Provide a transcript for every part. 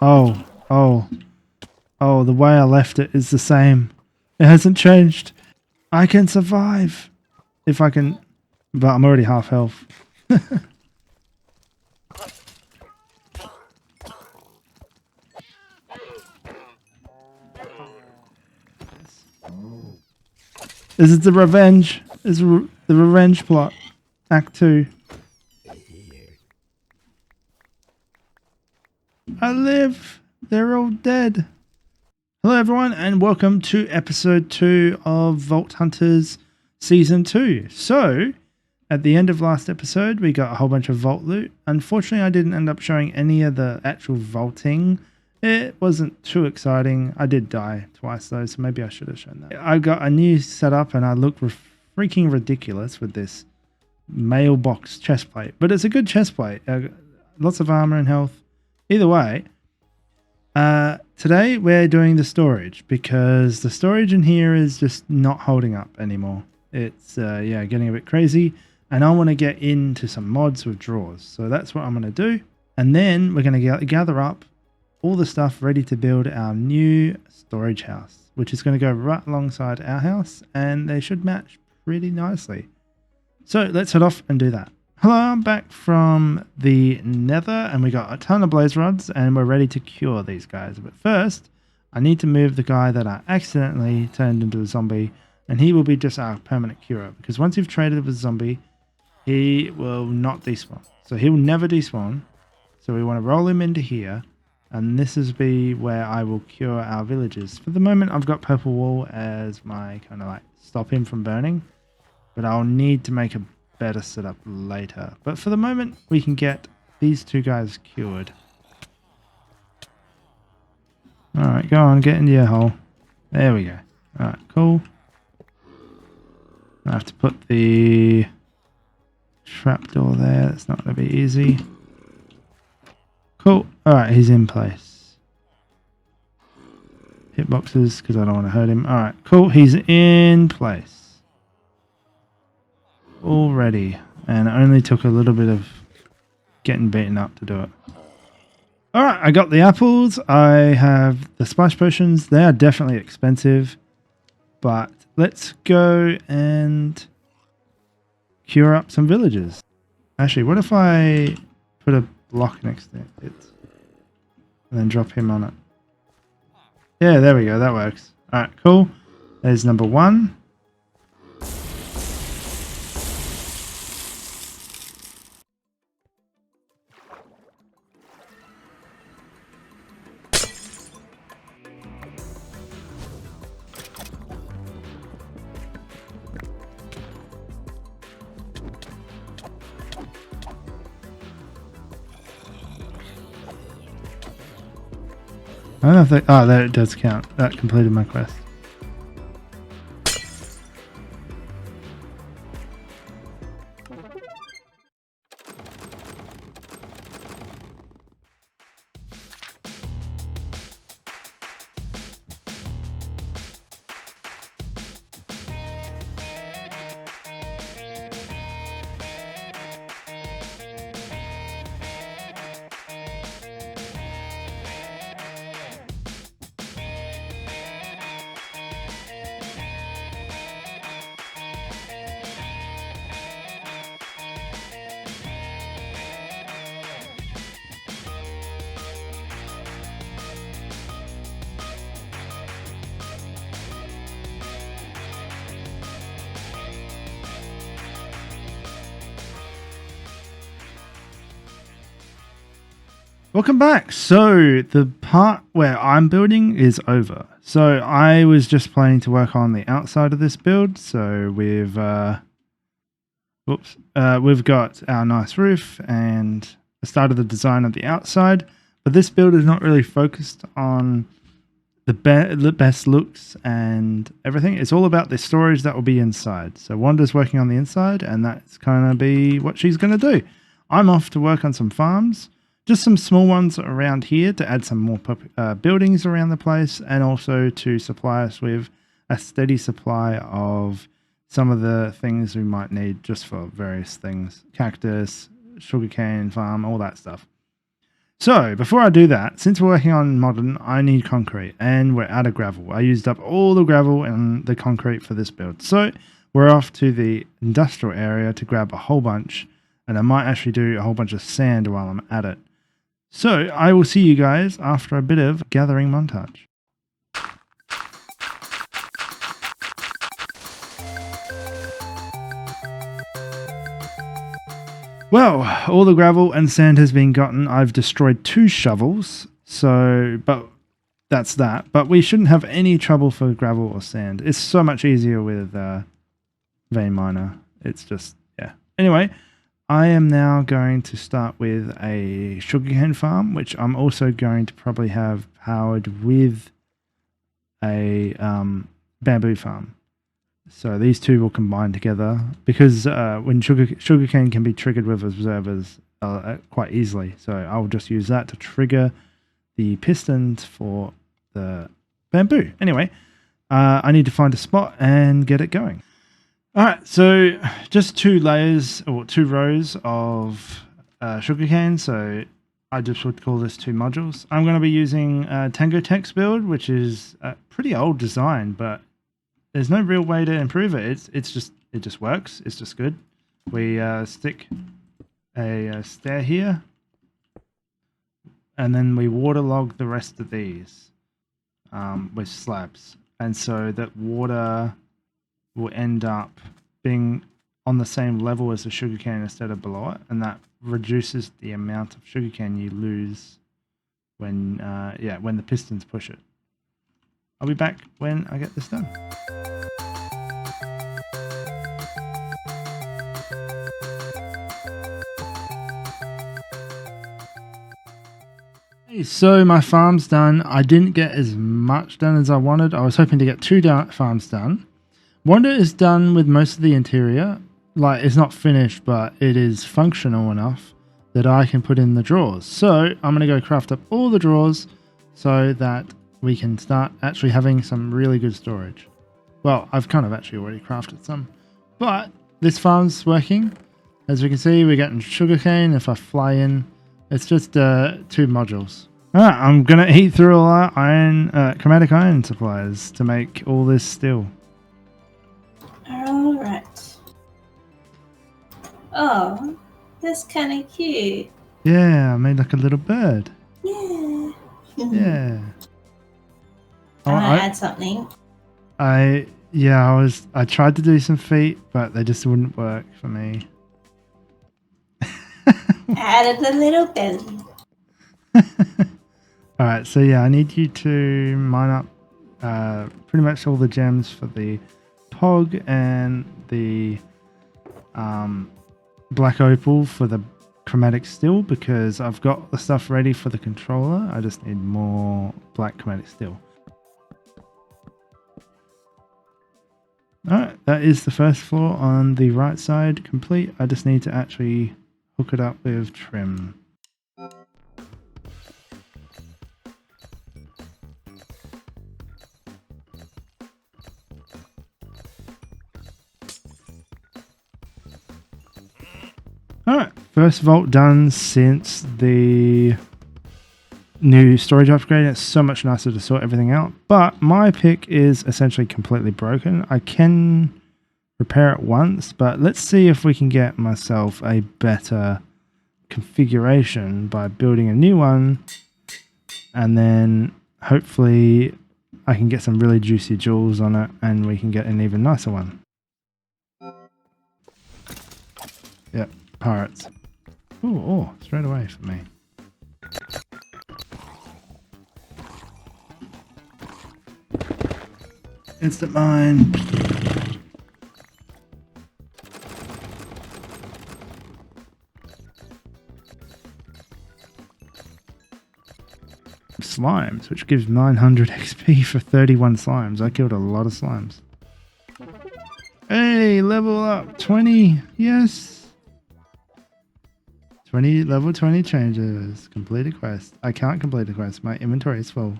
Oh, oh, oh, the way I left it is the same. It hasn't changed. I can survive. If I can, but I'm already half health. This is the revenge. This is the revenge plot. Act 2. I live. They're all dead. Hello everyone and welcome to episode 2 of Vault Hunters season 2. So, at the end of last episode we got a whole bunch of vault loot. Unfortunately I didn't end up showing any of the actual vaulting. It wasn't too exciting. I did die twice though, so maybe I should have shown that. I got a new setup and I look freaking ridiculous with this mailbox chestplate. But it's a good chestplate. Lots of armor and health. Either way, today we're doing the storage because the storage in here is just not holding up anymore. It's getting a bit crazy, and I want to get into some mods with drawers. So that's what I'm going to do, and then we're going to gather up all the stuff ready to build our new storage house, which is going to go right alongside our house, and they should match pretty nicely. So let's head off and do that. Hello, I'm back from the nether and we got a ton of blaze rods and we're ready to cure these guys. But first, I need to move the guy that I accidentally turned into a zombie, and he will be just our permanent cure, because once you've traded with a zombie, he will not despawn. So he will never despawn. So we want to roll him into here, and this is where I will cure our villagers. For the moment, I've got purple wool as my kind of like stop him from burning, but I'll need to make a better setup later. But for the moment we can get these two guys cured. Alright, go on, get into your hole. There we go. Alright, cool. I have to put the trapdoor there. That's not going to be easy. Cool. Alright, he's in place. Hitboxes because I don't want to hurt him. Alright, cool. He's in place. Already, and it only took a little bit of getting beaten up to do it. Alright, I got the apples. I have the splash potions. They are definitely expensive, but let's go and cure up some villagers. Actually, what if I put a block next to it and then drop him on it? Yeah, there we go. That works. Alright, cool. There's number 1. I don't know if they... Oh, there it does count. That completed my quest. Welcome back. So the part where I'm building is over. So I was just planning to work on the outside of this build. So we've got our nice roof and I started the design of the outside. But this build is not really focused on the best looks and everything. It's all about the storage that will be inside. So Wanda's working on the inside, and that's kind of be what she's going to do. I'm off to work on some farms. Just some small ones around here to add some more buildings around the place, and also to supply us with a steady supply of some of the things we might need just for various things. Cactus, sugarcane farm, all that stuff. So before I do that, since we're working on modern, I need concrete and we're out of gravel. I used up all the gravel and the concrete for this build. So we're off to the industrial area to grab a whole bunch, and I might actually do a whole bunch of sand while I'm at it. So I will see you guys after a bit of gathering montage. Well, all the gravel and sand has been gotten. I've destroyed 2 shovels, but that's that. But we shouldn't have any trouble for gravel or sand. It's so much easier with vein miner. It's just, yeah. Anyway, I am now going to start with a sugarcane farm, which I'm also going to probably have powered with a bamboo farm. So these two will combine together because when sugarcane can be triggered with observers quite easily. So I'll just use that to trigger the pistons for the bamboo. Anyway, I need to find a spot and get it going. All right, so just 2 layers or 2 rows of sugarcane. So I just would call this 2 modules. I'm going to be using Tango Tech's build, which is a pretty old design, but there's no real way to improve it. It just works. It's just good. We stick a stair here, and then we waterlog the rest of these with slabs, and so that water will end up being on the same level as the sugarcane instead of below it, and that reduces the amount of sugarcane you lose when the pistons push it. I'll be back when I get this done. Hey, so my farm's done. I didn't get as much done as I wanted. I was hoping to get 2 farms done. Wonder is done with most of the interior. Like, it's not finished, but it is functional enough that I can put in the drawers. So I'm going to go craft up all the drawers so that we can start actually having some really good storage. Well, I've kind of actually already crafted some, but this farm's working. As we can see, we're getting sugarcane. If I fly in, it's just 2 modules. All right, I'm going to heat through all our chromatic iron supplies to make all this steel. All right. Oh, that's kind of cute. Yeah, I made like a little bird. Yeah. Yeah. I add something. I tried to do some feet, but they just wouldn't work for me. Added a little belly. Alright, so yeah, I need you to mine up pretty much all the gems for the POG and the black opal for the chromatic steel, because I've got the stuff ready for the controller. I just need more black chromatic steel. Alright, that is the first floor on the right side complete. I just need to actually hook it up with trim. Alright, first vault done since the new storage upgrade. It's so much nicer to sort everything out, but my pick is essentially completely broken. I can repair it once, but let's see if we can get myself a better configuration by building a new one, and then hopefully I can get some really juicy jewels on it and we can get an even nicer one. Yep, pirates. Oh, straight away for me. Instant mine. Slimes, which gives 900 XP for 31 slimes. I killed a lot of slimes. Hey, level up 20. Yes. 20 level 20 changes. Complete a quest. I can't complete a quest. My inventory is full.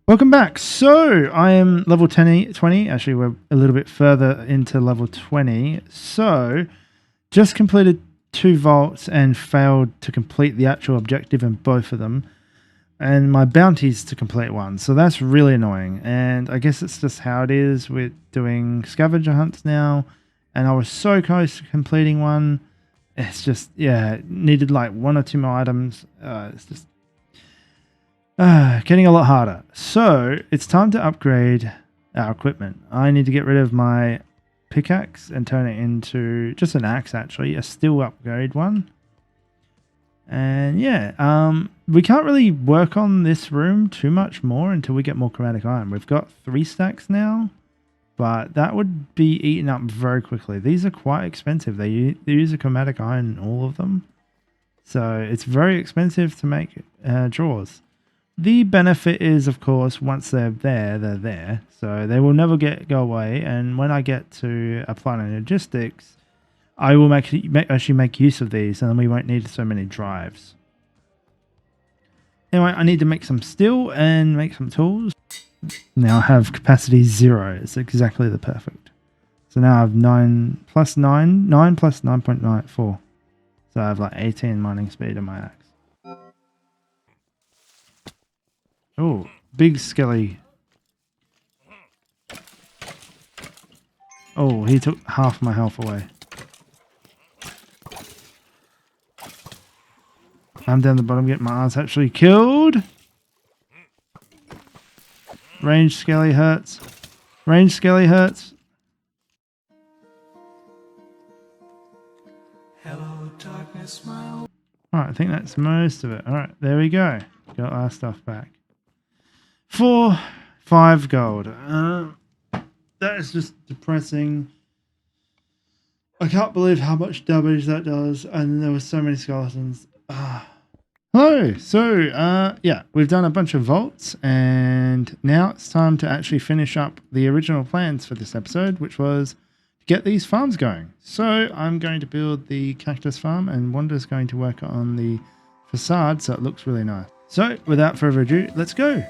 Welcome back. So I am level 20. Actually, we're a little bit further into level 20. So just completed 2 vaults and failed to complete the actual objective in both of them. And my bounties to complete one. So that's really annoying. And I guess it's just how it is with doing scavenger hunts now. And I was so close to completing one. It's just, yeah, needed like 1 or 2 more items. It's just getting a lot harder. So it's time to upgrade our equipment. I need to get rid of my pickaxe and turn it into just an axe, actually, a steel upgrade one. And yeah, we can't really work on this room too much more until we get more chromatic iron. We've got 3 stacks now, but that would be eaten up very quickly. These are quite expensive. They use a chromatic iron in all of them, so it's very expensive to make drawers. The benefit is, of course, once they're there, so they will never go away. And when I get to applying logistics, I will actually make use of these, and then we won't need so many drives. Anyway, I need to make some steel and make some tools. Now I have capacity 0. It's exactly the perfect. So now I have 9 plus 9 plus 9.94. So I have like 18 mining speed on my axe. Oh, big skelly. Oh, he took half my health away. I'm down the bottom getting my ass actually killed. Range skelly hurts. Range skelly hurts. Hello, darkness, my old... Alright, I think that's most of it. Alright, there we go. Got our stuff back. 5 gold. That is just depressing. I can't believe how much damage that does, and there were so many skeletons. Hello. So, yeah, we've done a bunch of vaults, and now it's time to actually finish up the original plans for this episode, which was to get these farms going. So I'm going to build the cactus farm, and Wanda's going to work on the facade so it looks really nice. So, without further ado, let's go.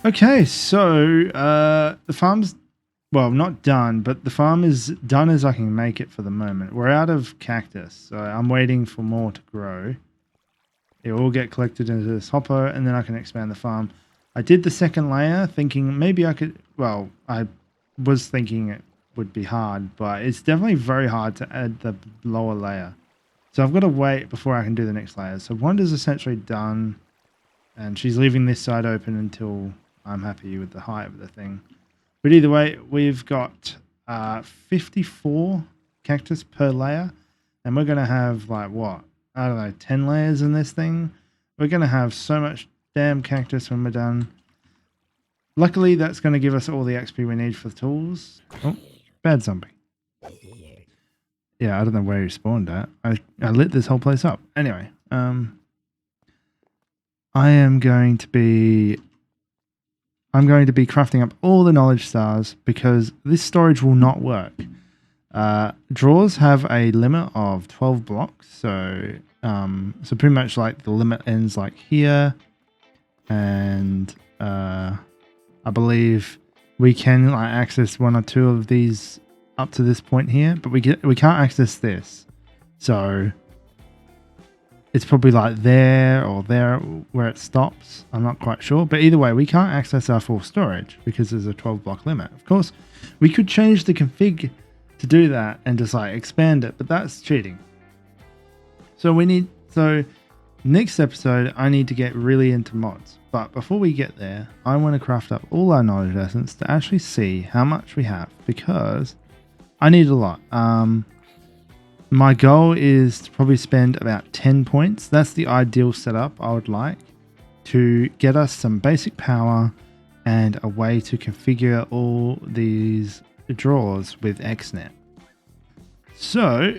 Okay, so the farm's, well, not done, but the farm is done as I can make it for the moment. We're out of cactus, so I'm waiting for more to grow. It will get collected into this hopper, and then I can expand the farm. I did the second layer thinking maybe I could, well, I was thinking it would be hard, but it's definitely very hard to add the lower layer. So I've got to wait before I can do the next layer. So Wanda's essentially done, and she's leaving this side open until I'm happy with the height of the thing. But either way, we've got 54 cactus per layer, and we're going to have like what? I don't know, 10 layers in this thing. We're going to have so much damn cactus when we're done. Luckily, that's going to give us all the XP we need for the tools. Oh, bad zombie. Yeah, I don't know where he spawned at. I lit this whole place up. Anyway, I'm going to be crafting up all the knowledge stars because this storage will not work. Drawers have a limit of 12 blocks, so pretty much like the limit ends like here, and I believe we can like access 1 or 2 of these up to this point here, but we can't access this. So it's probably like there or there where it stops. I'm not quite sure. But either way, we can't access our full storage because there's a 12 block limit. Of course, we could change the config to do that and just like expand it, but that's cheating. So next episode, I need to get really into mods. But before we get there, I want to craft up all our knowledge essence to actually see how much we have because I need a lot. My goal is to probably spend about 10 points. That's the ideal setup I would like to get us some basic power and a way to configure all these drawers with XNet. So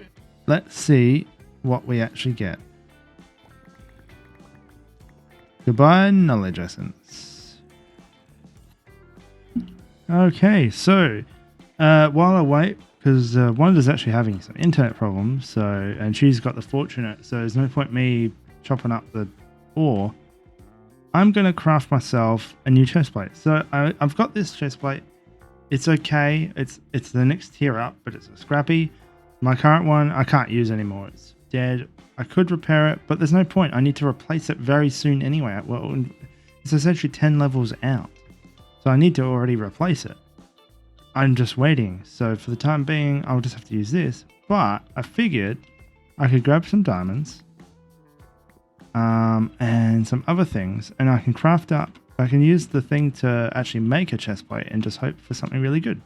let's see what we actually get. Goodbye, knowledge essence. Okay, so while I wait, because Wanda's actually having some internet problems, so and she's got the fortunate, so there's no point me chopping up the ore. I'm gonna craft myself a new chest plate. So I've got this chest plate. It's okay. It's the next tier up, but it's a scrappy. My current one I can't use anymore. It's dead. I could repair it, but there's no point. I need to replace it very soon anyway. Well, it's essentially 10 levels out, so I need to already replace it. I'm just waiting. So for the time being, I'll just have to use this. But I figured I could grab some diamonds, and some other things, and I can craft up. I can use the thing to actually make a chest plate and just hope for something really good.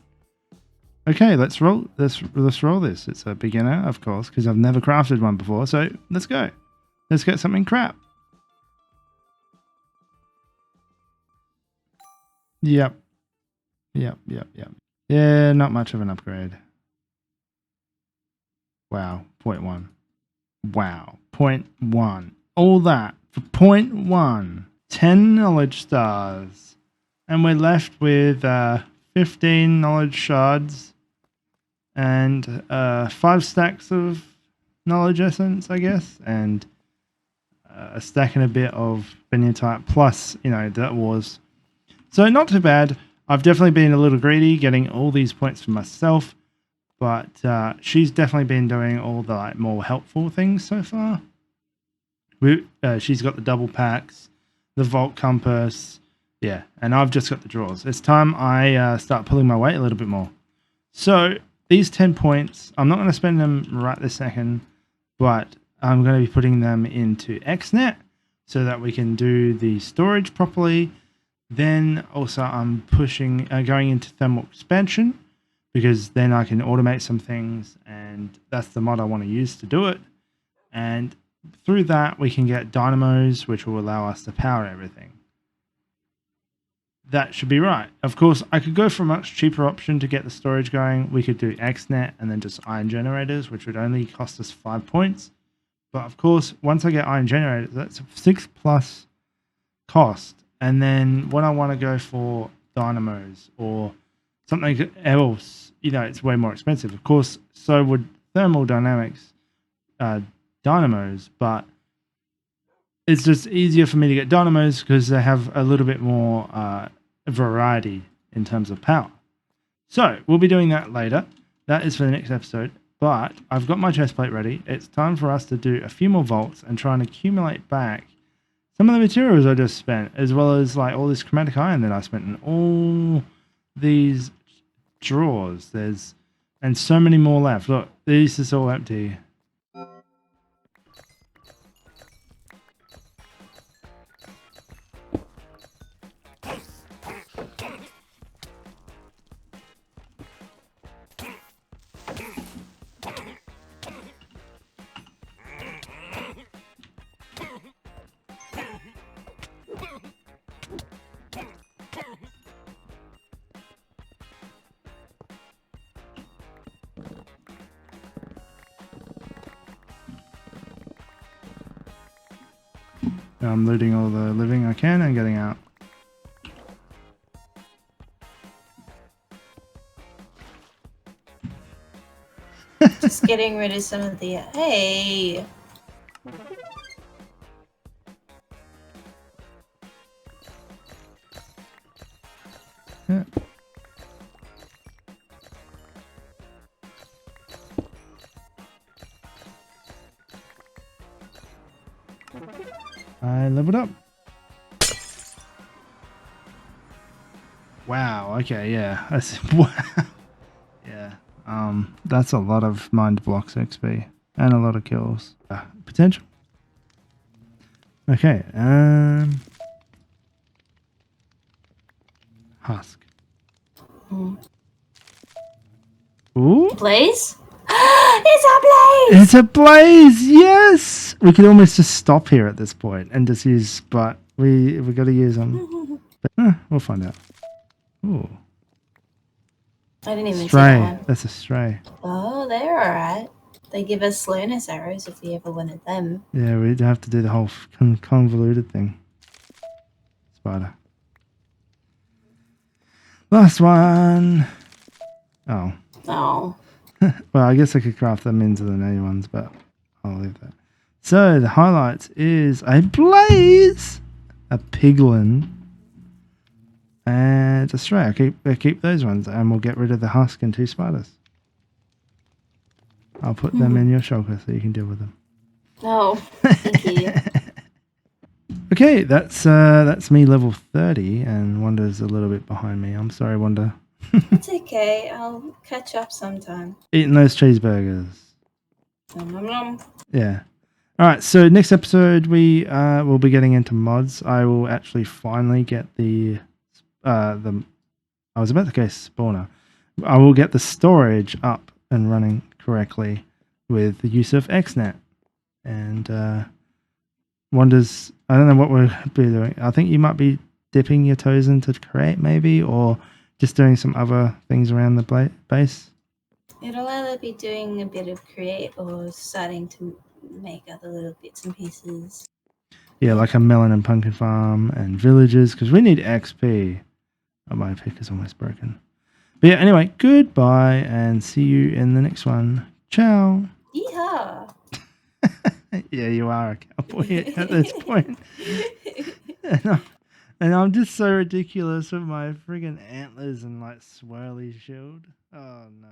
Okay, let's roll. Let's roll this. It's a beginner, of course, because I've never crafted one before. So let's go. Let's get something crap. Yep. Yeah, not much of an upgrade. Wow, 0.1. Wow, 0.1. All that for 0.1. 10 knowledge stars. And we're left with 15 knowledge shards and 5 stacks of knowledge essence, I guess, and a stack and a bit of Type plus, that was. So not too bad. I've definitely been a little greedy getting all these points for myself, but she's definitely been doing all the more helpful things so far. She's got the double packs, the vault compass, yeah, and I've just got the drawers. It's time I start pulling my weight a little bit more. So these 10 points, I'm not going to spend them right this second, but I'm going to be putting them into XNet so that we can do the storage properly. Then also I'm pushing, going into thermal expansion, because then I can automate some things, and that's the mod I want to use to do it. And through that, we can get dynamos, which will allow us to power everything. That should be right. Of course, I could go for a much cheaper option to get the storage going. We could do XNet and then just iron generators, which would only cost us 5 points. But of course, once I get iron generators, that's 6+ cost. And then when I want to go for dynamos or something else, it's way more expensive. Of course, so would thermodynamics dynamos, but it's just easier for me to get dynamos because they have a little bit more variety in terms of power. So we'll be doing that later. That is for the next episode. But I've got my chest plate ready. It's time for us to do a few more vaults and try and accumulate back some of the materials I just spent, as well as all this chromatic iron that I spent in all these drawers. And so many more left. Look, this is all empty. I'm looting all the living I can and getting out. Just getting rid of some of the... Hey! Yeah. I leveled up. Wow, okay, yeah. Wow. Yeah. That's a lot of mind blocks XP and a lot of kills. Potential. Okay, husk. Ooh. Blaze? It's a blaze! It's a blaze! Yes! We could almost just stop here at this point and just use, but we got to use them. But, we'll find out. Ooh. I didn't even stray. see that one. That's a stray. Oh, they're alright. They give us slowness arrows if we ever wanted them. Yeah, we'd have to do the whole convoluted thing. Spider. Last one. Oh. Oh. Well, I guess I could craft them into the new ones, but I'll leave that. So the highlights is a blaze, a piglin, and a stray. I keep those ones, and we'll get rid of the husk and 2 spiders. I'll put them in your shulker so you can deal with them. Oh, thank you. Okay, that's me level 30, and Wanda's a little bit behind me. I'm sorry, Wanda. It's okay. I'll catch up sometime. Eating those cheeseburgers. Nom, nom, nom. Yeah. All right. So next episode we will be getting into mods. I will actually finally get the. I was about to go spawner. I will get the storage up and running correctly with the use of XNet. And Wonders, I don't know what we'll be doing. I think you might be dipping your toes into create maybe, or just doing some other things around the base. It'll either be doing a bit of create or starting to make other little bits and pieces. Yeah, like a melon and pumpkin farm and villages, because we need XP. Oh, my pick is almost broken. But yeah, anyway, goodbye and see you in the next one. Ciao. Yeehaw! Yeah, you are a cowboy at this point. And I'm just so ridiculous with my friggin' antlers and like swirly shield. Oh no.